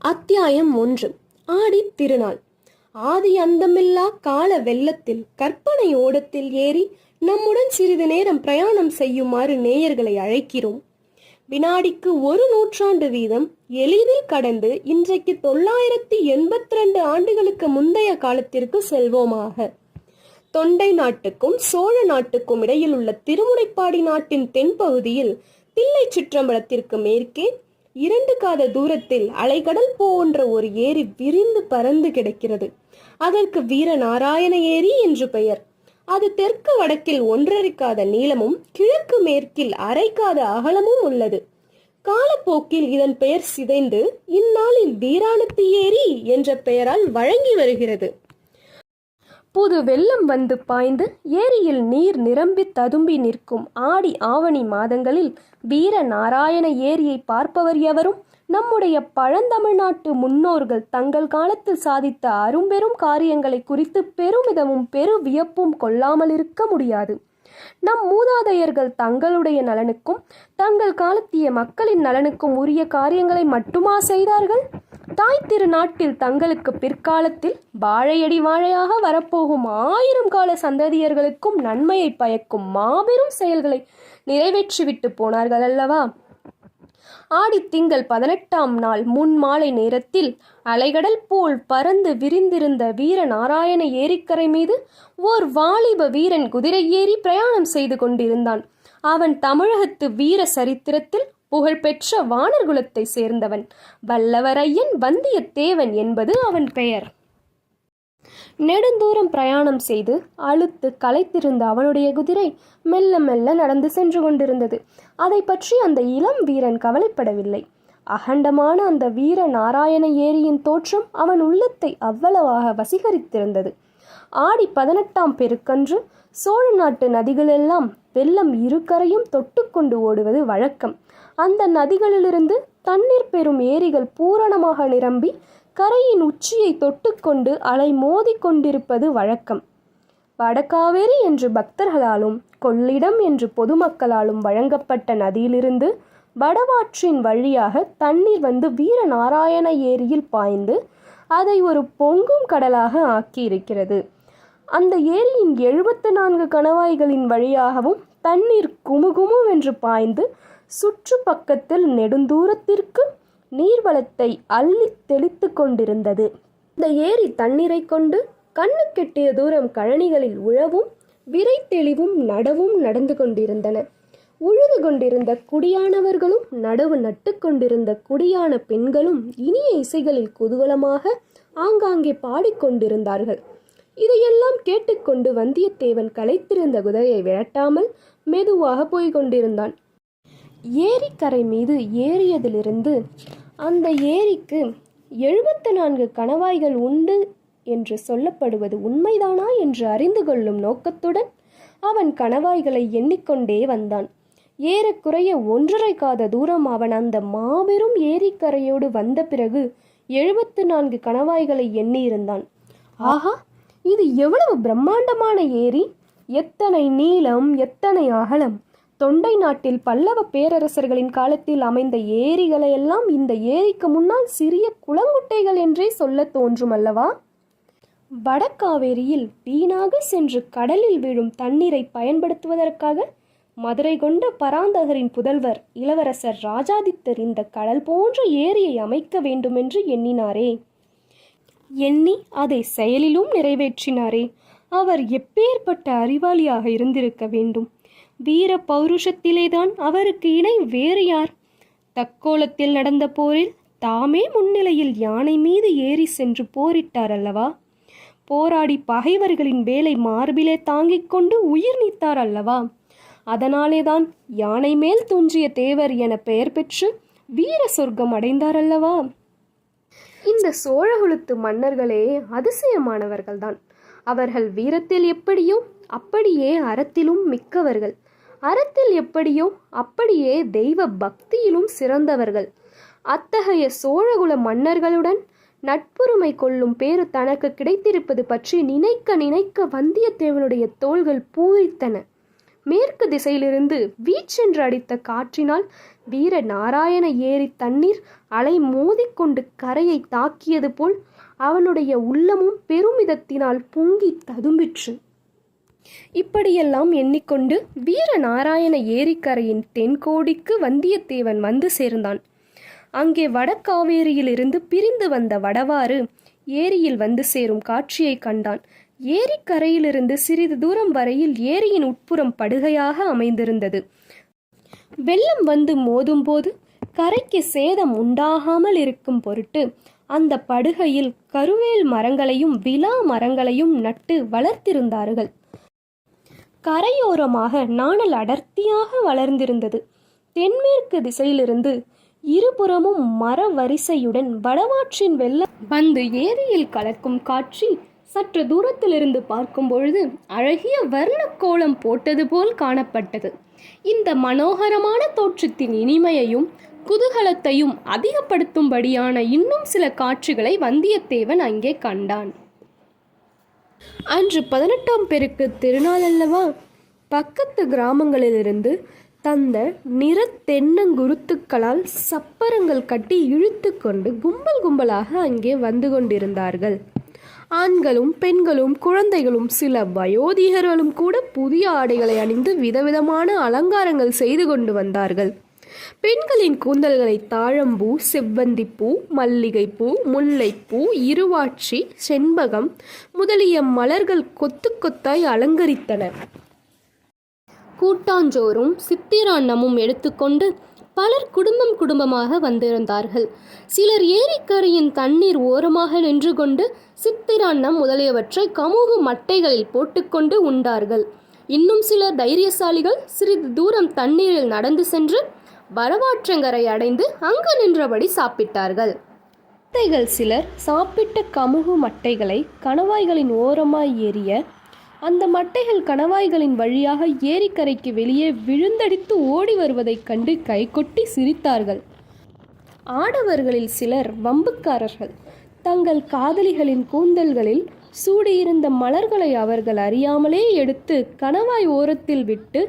அத்தியாயம் 1. ஆடித் திருநாள். ஆதி அந்தமில்லா கால வெள்ளத்தில் கற்பனை ஓடத்தில் ஏறி நம்முடன் சிறிது நேரம் பிரயாணம் செய்யுமாறு நேயர்களை அழைக்கிறோம். வினாடிக்கு 1 நூற்றாண்டு வீதம் எளிதில் கடந்து இன்றைக்கு 982 ஆண்டுகளுக்கு முந்தைய காலத்திற்கு செல்வோமாக. தொண்டை நாட்டுக்கும் சோழ நாட்டுக்கும் இடையில் உள்ள திருமுனைப்பாடி நாட்டின் தென்பகுதியில் தில்லை சிற்றம்பலத்திற்கு மேற்கே 2 காத தூரத்தில் அலைகடல் போன்ற ஒரு ஏரி விரிந்து பறந்து கிடக்கிறது. அதற்கு வீரநாராயண ஏரி என்று பெயர். அது தெற்கு வடக்கில் 1.5 காத நீளமும் கிழக்கு மேற்கில் 1/2 காத அகலமும் உள்ளது. காலப்போக்கில் இதன் பெயர் சிதைந்து இந்நாளில் வீராணத்தி ஏரி என்ற பெயரால் வழங்கி வருகிறது. புது வெள்ளம் வந்து பாய்ந்து ஏரியில் நீர் நிரம்பி ததும்பி நிற்கும் ஆடி ஆவணி மாதங்களில் வீர நாராயண ஏரியை பார்ப்பவர் எவரும் நம்முடைய பழந்தமிழ்நாட்டு முன்னோர்கள் தங்கள் காலத்தில் சாதித்த அரும்பெரும் காரியங்களை குறித்து பெருமிதமும் பெரு வியப்பும் கொள்ளாமல் இருக்க முடியாது. நம் மூதாதையர்கள் தங்களுடைய நலனுக்கும் தங்கள் காலத்திய மக்களின் நலனுக்கும் உரிய காரியங்களை மட்டுமா செய்தார்கள்? தாய் திரு நாட்டில் தங்களுக்கு பிற்காலத்தில் வாழையடி வாழையாக வரப்போகும் 1000 கால சந்ததியர்களுக்கும் நன்மையை பயக்கும் மாபெரும் செயல்களை நிறைவேற்றிவிட்டு போனார்கள் அல்லவா? ஆடி திங்கள் 18ஆம் நாள் முன் மாலை நேரத்தில் அலைகடல் போல் பறந்து விரிந்திருந்த வீர நாராயண ஏரிக்கரை மீது ஓர் வாலிப வீரன் குதிரை ஏறி பிரயாணம் செய்து கொண்டிருந்தான். அவன் தமிழகத்து வீர சரித்திரத்தில் புகழ்பெற்ற வானர்குலத்தை சேர்ந்தவன். வல்லவரையன் வந்தியத்தேவன் என்பது அவன் பெயர். நெடுந்தூரம் பிரயாணம் செய்து அலுத்து களைத்திருந்த அவனுடைய குதிரை மெல்ல மெல்ல நடந்து சென்று கொண்டிருந்தது. அதை பற்றி அந்த இளம் வீரன் கவலைப்படவில்லை. அகண்டமான அந்த வீர நாராயண ஏரியின் தோற்றம் அவன் உள்ளத்தை அவ்வளவாக வசீகரித்திருந்தது. ஆடி 18ஆம் பெருக்கன்று சோழ நாட்டு நதிகளெல்லாம் வெள்ளம் இருக்கரையும் தொட்டுக்கொண்டு ஓடுவது வழக்கம். அந்த நதிகளிலிருந்து தண்ணீர் பெறும் ஏரிகள் பூரணமாக நிரம்பி கரையின் உச்சியை தொட்டுக்கொண்டு அலை மோதி கொண்டிருப்பது வழக்கம். வடகாவேரி என்று பக்தர்களாலும் கொள்ளிடம் என்று பொதுமக்களாலும் வழங்கப்பட்ட நதியிலிருந்து வடவாற்றின் வழியாக தண்ணீர் வந்து வீர நாராயண ஏரியில் பாய்ந்து அதை ஒரு பொங்கும் கடலாக ஆக்கியிருக்கிறது. அந்த ஏரியின் 74 கணவாய்களின் வழியாகவும் தண்ணீர் குமுகுமு என்று பாய்ந்து சுற்று பக்கத்தில் நெடுந்தூரத்திற்கு நீர்வளத்தை அள்ளி தெளித்து கொண்டிருந்தது. இந்த ஏரி தண்ணீரை கொண்டு கண்ணு கெட்டிய தூரம் கழனிகளில் உழவும் விரை தெளிவும் நடவும் நடந்து கொண்டிருந்தன. உழுது கொண்டிருந்த குடியானவர்களும் நடவு நட்டு கொண்டிருந்த குடியான பெண்களும் இனிய இசைகளில் குதூகலமாக ஆங்காங்கே பாடிக்கொண்டிருந்தார்கள். இதையெல்லாம் கேட்டுக்கொண்டு வந்தியத்தேவன் களைத்திருந்த குதிரையை விரட்டாமல் மெதுவாக போய்கொண்டிருந்தான். ஏரிக்கரை மீது ஏறியதிலிருந்து அந்த ஏரிக்கு 74 கணவாய்கள் உண்டு என்று சொல்லப்படுவது உண்மைதானா என்று அறிந்து கொள்ளும் நோக்கத்துடன் அவன் கணவாய்களை எண்ணிக்கொண்டே வந்தான். ஏறக்குறைய 1.5 காத தூரம் அவன் அந்த மாபெரும் ஏரிக்கரையோடு வந்த பிறகு 74 கணவாய்களை எண்ணியிருந்தான். ஆஹா, இது எவ்வளவு பிரம்மாண்டமான ஏரி! எத்தனை நீளம், எத்தனை அகலம்! தொண்டை நாட்டில் பல்லவ பேரரசர்களின் காலத்தில் அமைந்த ஏரிகளையெல்லாம் இந்த ஏரிக்கு முன்னால் சிறிய குளங்குட்டைகள் என்றே சொல்ல தோன்றும் அல்லவா? வடகாவேரியில் வீணாக சென்று கடலில் விழும் தண்ணீரை பயன்படுத்துவதற்காக மதுரை கொண்ட பராந்தகரின் புதல்வர் இளவரசர் ராஜாதித்தர் இந்த கடல் போன்ற ஏரியை அமைக்க வேண்டுமென்று எண்ணினாரே. எண்ணி அதை செயலிலும் நிறைவேற்றினாரே. அவர் எப்பேற்பட்ட அறிவாளியாக இருந்திருக்க வேண்டும்! வீர பௌருஷத்திலேதான் அவருக்கு இணை வேறு யார்? தக்கோலத்தில் நடந்த போரில் தாமே முன்னிலையில் யானை மீது ஏறி சென்று போரிட்டார் அல்லவா? போராடி பகைவர்களின் வேலை மார்பிலே தாங்கிக் கொண்டு உயிர் நீத்தார் அல்லவா? அதனாலேதான் யானை மேல் துஞ்சிய தேவர் என பெயர் பெற்று வீர சொர்க்கம் அடைந்தார் அல்லவா? இந்த சோழகுலத்து மன்னர்களே அதிசயமானவர்கள்தான். அவர்கள் வீரத்தில் எப்படியோ அப்படியே அறத்திலும் மிக்கவர்கள். அறத்தில் எப்படியோ அப்படியே தெய்வ பக்தியிலும் சிறந்தவர்கள். அத்தகைய சோழகுல மன்னர்களுடன் நட்புரிமை கொள்ளும் பேறு தனக்கு கிடைத்திருப்பது பற்றி நினைக்க நினைக்க வந்தியத்தேவனுடைய தோள்கள் பூரித்தன. மேற்கு திசையிலிருந்து வீச்சென்று அடித்த காற்றினால் வீர நாராயண ஏரி தண்ணீர் அலை மோதிக்கொண்டு கரையை தாக்கியது போல் அவனுடைய உள்ளமும் பெருமிதத்தினால் பொங்கி ததும்பிற்று. இப்படியெல்லாம் எண்ணிக்கொண்டு வீர நாராயண ஏரிக்கரையின் தென்கோடிக்கு வந்தியத்தேவன் வந்து சேர்ந்தான். அங்கே வடகாவேரியிலிருந்து பிரிந்து வந்த வடவாறு ஏரியில் வந்து சேரும் காட்சியை கண்டான். ஏரிக்கரையிலிருந்து சிறிது தூரம் வரையில் ஏரியின் உட்புறம் படுகையாக அமைந்திருந்தது. வெள்ளம் வந்து மோதும் போது கரைக்கு சேதம் உண்டாகாமல் இருக்கும் பொருட்டு அந்த படுகையில் கருவேல் மரங்களையும் விலா மரங்களையும் நட்டு வளர்த்திருந்தார்கள். கரையோரமாக நாணல் அடர்த்தியாக வளர்ந்திருந்தது. தென்மேற்கு திசையிலிருந்து இருபுறமும் மர வரிசையுடன் வடவாற்றின் வெள்ளம் வந்து ஏரியில் கலக்கும் காட்சி சற்று தூரத்திலிருந்து பார்க்கும் பொழுது அழகிய வர்ணக்கோலம் போட்டது போல் காணப்பட்டது. இந்த மனோகரமான தோற்றத்தின் இனிமையையும் குதூகலத்தையும் அதிகப்படுத்தும்படியான இன்னும் சில காட்சிகளை வந்தியத்தேவன் அங்கே கண்டான். அன்று 18ஆம் பெருக்கு திருநாள் அல்லவா? பக்கத்து கிராமங்களிலிருந்து தந்த நிற தென்னங்குருத்துக்களால் சப்பரங்கள் கட்டி இழுத்து கொண்டு கும்பல் கும்பலாக அங்கே வந்து கொண்டிருந்தார்கள். ஆண்களும் பெண்களும் குழந்தைகளும் சில வயோதிகர்களும் கூட புதிய ஆடைகளை அணிந்து விதவிதமான அலங்காரங்கள் செய்து கொண்டு வந்தார்கள். பெண்களின் கூந்தல்களை தாழம்பூ, செவ்வந்திப்பூ, மல்லிகைப்பூ, முல்லைப்பூ, இருவாட்சி, செண்பகம் முதலிய மலர்கள் கொத்து கொத்தாய் அலங்கரித்தன. கூட்டாஞ்சோறும் சித்திரான்னமும் எடுத்துக்கொண்டு பலர் குடும்பம் குடும்பமாக வந்திருந்தார்கள். சிலர் ஏரிக்கரையின் தண்ணீர் ஓரமாக நின்று கொண்டு சித்திரான்னம் முதலியவற்றை கமுகு மட்டைகளில் போட்டுக்கொண்டு உண்டார்கள். இன்னும் சிலர் தைரியசாலிகள் சிறிது தூரம் தண்ணீரில் நடந்து சென்று வரவாற்றங்கரை அடைந்து அங்கு நின்றபடி சாப்பிட்டார்கள். மட்டைகள் சிலர் சாப்பிட்ட கமுகு மட்டைகளை கணவாய்களின் ஓரமாய் ஏறிய அந்த மட்டைகள் கணவாய்களின் வழியாக ஏரிக்கரைக்கு வெளியே விழுந்தடித்து ஓடி வருவதைக் கண்டு கைகொட்டி சிரித்தார்கள். ஆடவர்களில் சிலர் வம்புக்காரர்கள். தங்கள் காதலிகளின் கூந்தல்களில் சூடியிருந்த மலர்களை அவர்கள் அறியாமலே எடுத்து கணவாய் ஓரத்தில் விட்டு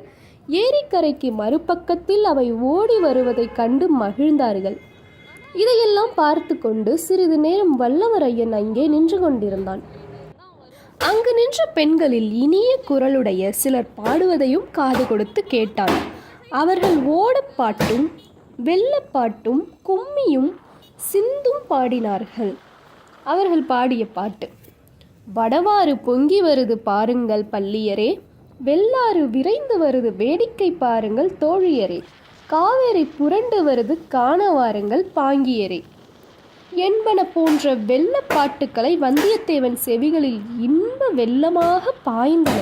ஏரிக்கரைக்கு மறுபக்கத்தில் அவை ஓடி வருவதைக் கண்டு மகிழ்ந்தார்கள். இதையெல்லாம் பார்த்து கொண்டு சிறிது நேரம் வல்லவரையன் அங்கே நின்று கொண்டிருந்தான். அங்கு நின்ற பெண்களில் இனிய குரலுடைய சிலர் பாடுவதையும் காது கொடுத்து கேட்டான். அவர்கள் ஓடப்பாட்டும் வெள்ளப்பாட்டும் கும்மியும் சிந்தும் பாடினார்கள். அவர்கள் பாடிய பாட்டு: வடவாறு பொங்கி வருது பாருங்கள் பள்ளியரே, வெள்ளாறு விரைந்து வருது வேடிக்கை பாருங்கள் தோழியரே, காவேரி புரண்டு வருது காண வாருங்கள் பாங்கியரே என்பன போன்ற வெள்ளப்பாட்டுக்களை வந்தியத்தேவன் செவிகளில் இன்ப வெள்ளமாக பாய்ந்தன.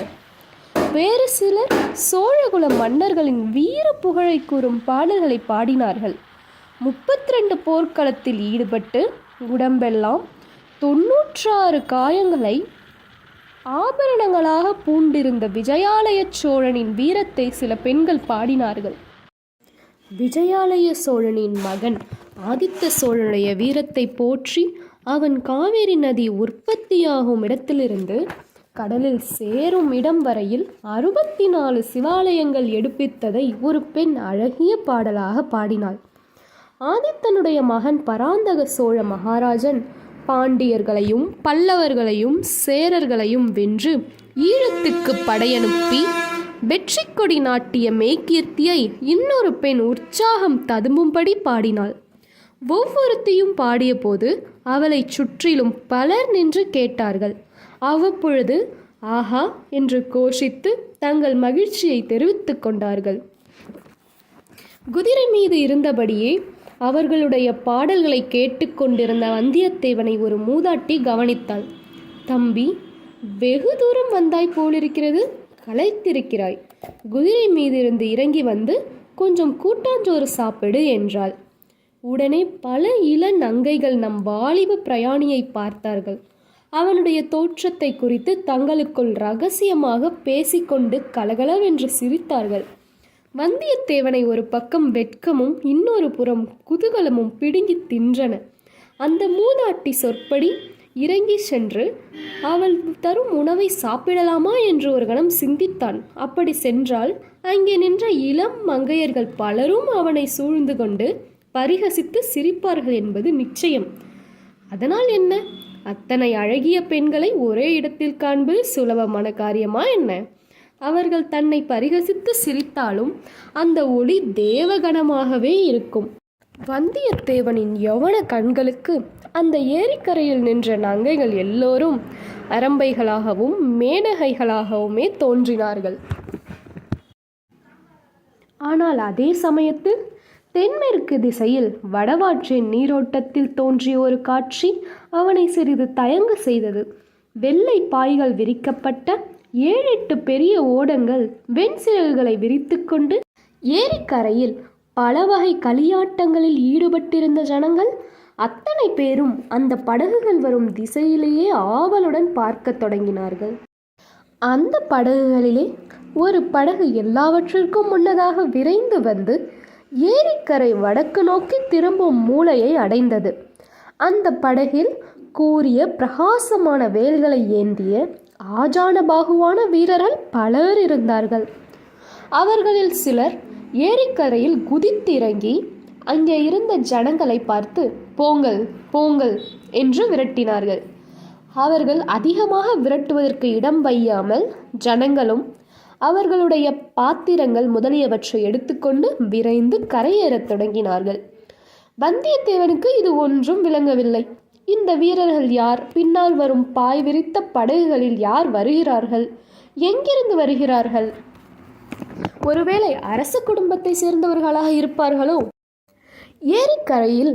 வேறு சிலர் சோழகுல மன்னர்களின் வீர புகழை கூறும் பாடல்களை பாடினார்கள். 32 போர்க்களத்தில் ஈடுபட்டு உடம்பெல்லாம் 96 காயங்களை ஆபரணங்களாக பூண்டிருந்த விஜயாலய சோழனின் வீரத்தை சில பெண்கள் பாடினார்கள். விஜயாலய சோழனின் மகன் ஆதித்த சோழனுடைய வீரத்தை போற்றி அவன் காவேரி நதி உற்பத்தியாகும் இடத்திலிருந்து கடலில் சேரும் இடம் வரையில் 64 சிவாலயங்கள் எடுப்பித்ததை ஒரு பெண் அழகிய பாடலாக பாடினாள். ஆதித்தனுடைய மகன் பராந்தக சோழ மகாராஜன் பாண்டியர்களையும் பல்லவர்களையும் சேரர்களையும் வென்று ஈழத்துக்கு படையனுப்பி வெற்றி கொடி நாட்டிய மெய்கீர்த்தியை இன்னொரு பெண் உற்சாகம் ததும்பும்படி பாடினாள். ஒவ்வொருத்தையும் பாடிய போது அவளை சுற்றிலும் பலர் நின்று கேட்டார்கள். அவ்வப்பொழுது ஆஹா என்று கோஷித்து தங்கள் மகிழ்ச்சியை தெரிவித்துக் கொண்டார்கள். குதிரை மீது இருந்தபடியே அவர்களுடைய பாடல்களை கேட்டுக்கொண்டிருந்த வந்தியத்தேவனை ஒரு மூதாட்டி கவனித்தாள். தம்பி, வெகு தூரம் வந்தாய் போலிருக்கிறது, களைத்திருக்கிறாய். குதிரை மீதிருந்து இறங்கி வந்து கொஞ்சம் கூட்டாஞ்சோறு சாப்பிடு என்றாள். உடனே பல இளநங்கைகள் நம் வாலிப பிரயாணியை பார்த்தார்கள். அவனுடைய தோற்றத்தை குறித்து தங்களுக்குள் ரகசியமாக பேசிக்கொண்டு கலகலவென்று சிரித்தார்கள். வந்தியத்தேவனை ஒரு பக்கம் வெட்கமும் இன்னொரு புறம் குதூகலமும் பிடுங்கி தின்றன. அந்த மூதாட்டி சொற்படி இறங்கி சென்று அவள் தரும் உணவை சாப்பிடலாமா என்று ஒரு கணம் சிந்தித்தான். அப்படி சென்றால் அங்கே நின்ற இளம் மங்கையர்கள் பலரும் அவனை சூழ்ந்து கொண்டு பரிகசித்து சிரிப்பார்கள் என்பது நிச்சயம். அதனால் என்ன, அத்தனை அழகிய பெண்களை ஒரே இடத்தில் காண்பது சுலபமான காரியமா என்ன? அவர்கள் தன்னை பரிகசித்து சிரித்தாலும் அந்த ஒளி தேவகணமாகவே இருக்கும். வந்தியத்தேவனின் யவன கண்களுக்கு அந்த ஏரிக்கரையில் நின்ற நங்கைகள் எல்லோரும் அரம்பைகளாகவும் மேனகைகளாகவுமே தோன்றினார்கள். ஆனால் அதே சமயத்தில் தென்மேற்கு திசையில் வடவாற்றின் நீரோட்டத்தில் தோன்றிய ஒரு காட்சி அவனை சிறிது தயங்க செய்தது. வெள்ளை பாய்கள் விரிக்கப்பட்ட 7-8 பெரிய ஓடங்கள் வெண்சிறகுகளை விரித்து கொண்டு ஏரிக்கரையில் பல வகை களியாட்டங்களில் ஈடுபட்டிருந்த ஜனங்கள் அத்தனை பேரும் அந்த படகுகள் வரும் திசையிலேயே ஆவலுடன் பார்க்க தொடங்கினார்கள். அந்த படகுகளிலே ஒரு படகு எல்லாவற்றிற்கும் முன்னதாக விரைந்து வந்து ஏரிக்கரை வடக்கு நோக்கி திரும்பும் மூலையை அடைந்தது. அந்த படகில் கூரிய பிரகாசமான வேல்களை ஏந்திய ஆஜான பாகுவான வீரர்கள் பலர் இருந்தார்கள். அவர்களில் சிலர் ஏரிக்கரையில் குதித்திறங்கி அங்கே இருந்த ஜனங்களை பார்த்து போங்கள் போங்கள் என்று விரட்டினார்கள். அவர்கள் அதிகமாக விரட்டுவதற்கு இடம் வையாமல் ஜனங்களும் அவர்களுடைய பாத்திரங்கள் முதலியவற்றை எடுத்துக்கொண்டு விரைந்து கரையேறத் தொடங்கினார்கள். வந்தியத்தேவனுக்கு இது ஒன்றும் விளங்கவில்லை. இந்த வீரர்கள் யார்? பின்னால் வரும் பாய் விரித்த படகுகளில் யார் வருகிறார்கள்? எங்கிருந்து வருகிறார்கள்? ஒருவேளை அரச குடும்பத்தை சேர்ந்தவர்களாக இருப்பார்களோ? ஏரிக்கரையில்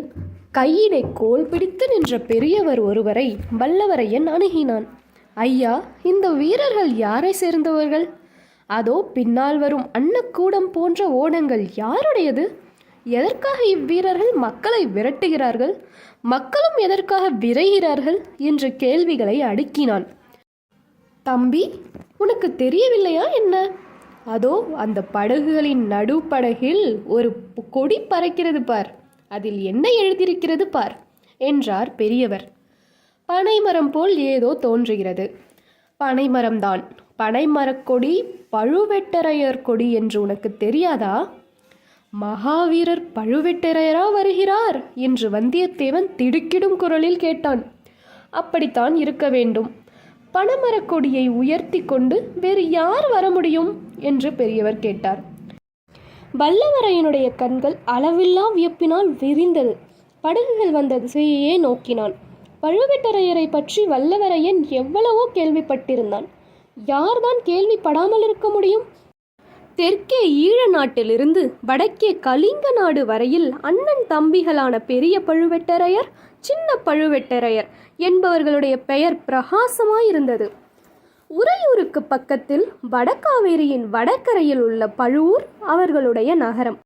கையிலே கோல் பிடித்து நின்ற பெரியவர் ஒருவரை வல்லவரையன் அணுகினான். ஐயா, இந்த வீரர்கள் யாரை சேர்ந்தவர்கள்? அதோ பின்னால் வரும் அன்னக்கூடம் போன்ற ஓடங்கள் யாருடையது? எதற்காக இவ்வீரர்கள் மக்களை விரட்டுகிறார்கள்? மக்களும் எதற்காக விரைகிறார்கள் என்று கேள்விகளை அடுக்கினான். தம்பி, உனக்கு தெரியவில்லையா என்ன? அதோ அந்த படகுகளின் நடுப்படகில் ஒரு கொடி பறக்கிறது பார், அதில் என்ன எழுதியிருக்கிறது பார் என்றார் பெரியவர். பனைமரம் போல் ஏதோ தோன்றுகிறது. பனைமரம்தான். பனைமரக்கொடி பழுவேட்டரையர் கொடி என்று உனக்கு தெரியாதா? மகாவீரர் பழுவேட்டரையரா வருகிறார் என்று வந்தியத்தேவன் திடுக்கிடும் குரலில் கேட்டான். அப்படித்தான் இருக்க வேண்டும். பனைமரக்கொடியை உயர்த்தி கொண்டு வேறு யார் வர முடியும் என்று பெரியவர் கேட்டார். வல்லவரையனுடைய கண்கள் அளவில்லா வியப்பினால் விரிந்தது. படகுகள் வந்த திசையையே நோக்கினான். பழுவேட்டரையரை பற்றி வல்லவரையன் எவ்வளவோ கேள்விப்பட்டிருந்தான். யார்தான் கேள்விப்படாமல் இருக்க முடியும்? தெற்கே ஈழ நாட்டிலிருந்து வடக்கே கலிங்க நாடு வரையில் அண்ணன் தம்பிகளான பெரிய பழுவேட்டரையர், சின்ன பழுவேட்டரையர் என்பவர்களுடைய பெயர் பிரகாசமாயிருந்தது. உறையூருக்கு பக்கத்தில் வடகாவேரியின் வடகரையில் உள்ள பழுவூர் அவர்களுடைய நகரம்.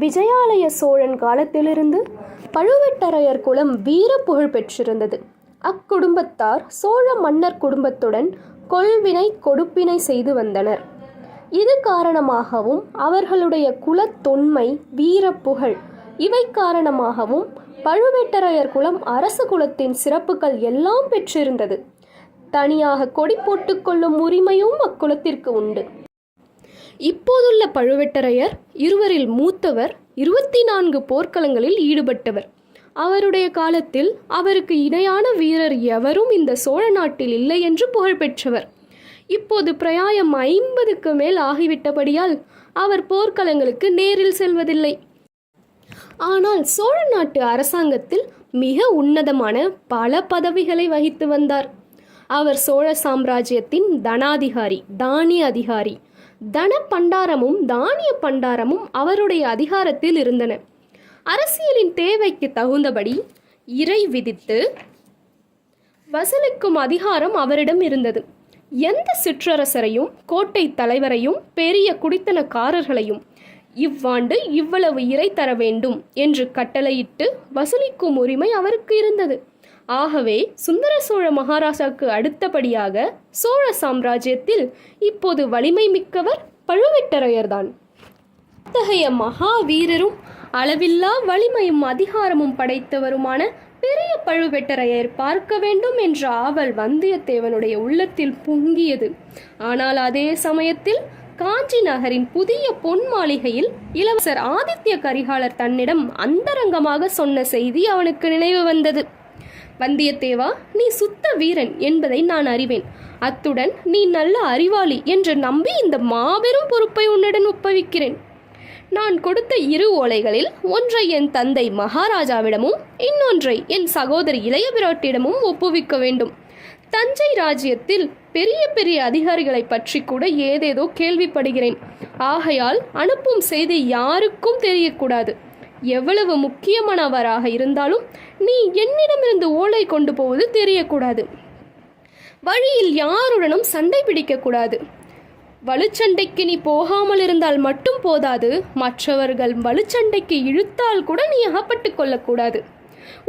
விஜயாலய சோழன் காலத்திலிருந்து பழுவேட்டரையர் குலம் வீர புகழ் பெற்றிருந்தது. அக்குடும்பத்தார் சோழ மன்னர் குடும்பத்துடன் கொள்வினை கொடுப்பினை செய்து வந்தனர். இது காரணமாகவும் அவர்களுடைய குலத்தொன்மை, வீர புகழ் இவை காரணமாகவும் பழுவேட்டரையர் குலம் அரச குலத்தின் சிறப்புகள் எல்லாம் பெற்றிருந்தது. தனியாக கொடி போட்டுக்கொள்ளும் உரிமையும் அக்குலத்திற்கு உண்டு. இப்போதுள்ள பழுவேட்டரையர் இருவரில் மூத்தவர் 24 போர்க்களங்களில் ஈடுபட்டவர். அவருடைய காலத்தில் அவருக்கு இணையான வீரர் எவரும் இந்த சோழ நாட்டில் இல்லை என்று புகழ் பெற்றவர். இப்போது பிரயாயம் 50க்கு மேல் ஆகிவிட்டபடியால் அவர் போர்க்களங்களுக்கு நேரில் செல்வதில்லை. ஆனால் சோழ நாட்டு அரசாங்கத்தில் மிக உன்னதமான பல பதவிகளை வகித்து வந்தார். அவர் சோழ சாம்ராஜ்யத்தின் தனாதிகாரி, தானிய அதிகாரி. தன பண்டாரமும் தானிய பண்டாரமும் அவருடைய அதிகாரத்தில் இருந்தன. அரசியலின் தேவைக்கு தகுந்தபடி இறை விதித்து வசூலிக்கும் அதிகாரம் அவரிடம் இருந்தது. எந்த சிற்றரசரையும், கோட்டை தலைவரையும், பெரிய குடித்தனக்காரர்களையும் இவ்வாண்டு இவ்வளவு இறை தர வேண்டும் என்று கட்டளையிட்டு வசூலிக்கும் உரிமை அவருக்கு இருந்தது. ஆகவே சுந்தர சோழ மகாராஜாவுக்கு அடுத்தபடியாக சோழ சாம்ராஜ்யத்தில் இப்போது வலிமை மிக்கவர் பழுவேட்டரையர்தான். அத்தகைய மகாவீரரும் அளவில்லா வலிமையும் அதிகாரமும் படைத்தவருமான பெரிய பழுவேட்டரையர் பார்க்க வேண்டும் என்ற ஆவல் வந்தியத்தேவனுடைய உள்ளத்தில் பொங்கியது. ஆனால் அதே சமயத்தில் காஞ்சி நகரின் புதிய பொன் மாளிகையில் இளவரசர் ஆதித்ய கரிகாலர் தன்னிடம் அந்தரங்கமாக சொன்ன செய்தி அவனுக்கு நினைவு வந்தது. வந்தியத்தேவா, நீ சுத்த வீரன் என்பதை நான் அறிவேன். அத்துடன் நீ நல்ல அறிவாளி என்று நம்பி இந்த மாபெரும் பொறுப்பை உன்னிடம் ஒப்புவிக்கிறேன். நான் கொடுத்த 2 ஓலைகளில் ஒன்றை என் தந்தை மகாராஜாவிடமும் இன்னொன்றை என் சகோதரி இளைய பிராட்டியிடமும் ஒப்புவிக்க வேண்டும். தஞ்சை ராஜ்யத்தில் பெரிய பெரிய அதிகாரிகளை பற்றி கூட ஏதேதோ கேள்விப்படுகிறேன். ஆகையால் அனுப்பும் செய்தி யாருக்கும் தெரியக்கூடாது. எவ்வளவு முக்கியமானவராக இருந்தாலும் நீ என்னிடமிருந்து ஓலை கொண்டு போவது தெரியக்கூடாது. வழியில் யாருடனும் சண்டை பிடிக்கக்கூடாது. வலுச்சண்டைக்கு நீ போகாமல் இருந்தால் மட்டும் போதாது, மற்றவர்கள் வலுச்சண்டைக்கு இழுத்தால் கூட நீ அகப்பட்டு கொள்ளக்கூடாது.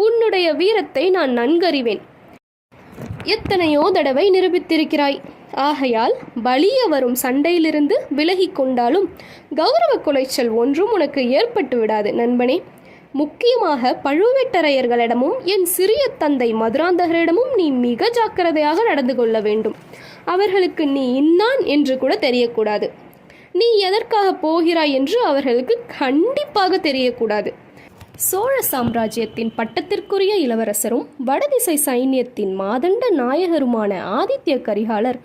உன்னுடைய வீரத்தை நான் நன்கறிவேன். எத்தனையோ தடவை நிரூபித்திருக்கிறாய். ஆகையால் வலிய வரும் சண்டையிலிருந்து விலகி கொண்டாலும் கௌரவ குலைச்சல் ஒன்றும் உனக்கு ஏற்பட்டு விடாது நண்பனே. முக்கியமாக பழுவேட்டரையர்களிடமும் என் சிறிய தந்தை மதுராந்தகரிடமும் நீ மிக ஜாக்கிரதையாக நடந்து கொள்ள வேண்டும். அவர்களுக்கு நீ இன்னான் என்று கூட தெரியக்கூடாது. நீ எதற்காக போகிறாய் என்று அவர்களுக்கு கண்டிப்பாக தெரியக்கூடாது. சோழ சாம்ராஜ்யத்தின் பட்டத்திற்குரிய இளவரசரும் வடதிசை சைன்யத்தின் மாதண்ட நாயகருமான ஆதித்ய கரிகாலர்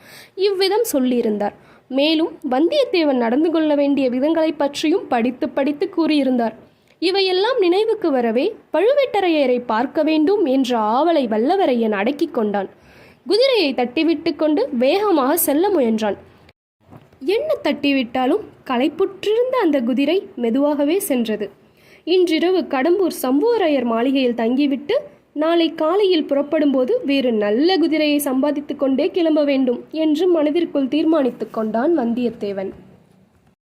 இவ்விதம் சொல்லியிருந்தார். மேலும் வந்தியத்தேவன் நடந்து கொள்ள வேண்டிய விதங்களை பற்றியும் படித்து படித்து கூறியிருந்தார். இவையெல்லாம் நினைவுக்கு வரவே பழுவேட்டரையரை பார்க்க வேண்டும் என்ற ஆவலை வல்லவரையன் அடக்கிக் கொண்டான். குதிரையை தட்டிவிட்டு கொண்டு வேகமாக செல்ல முயன்றான். என்ன தட்டிவிட்டாலும் களைப்புற்றிருந்த அந்த குதிரை மெதுவாகவே சென்றது. இன்றிரவு கடம்பூர் சம்புவரையர் மாளிகையில் தங்கிவிட்டு நாளை காலையில் புறப்படும்போது வேறு நல்ல குதிரையை சம்பாதித்து கொண்டே கிளம்ப வேண்டும் என்று மனதிற்குள் தீர்மானித்து கொண்டான் வந்தியத்தேவன்.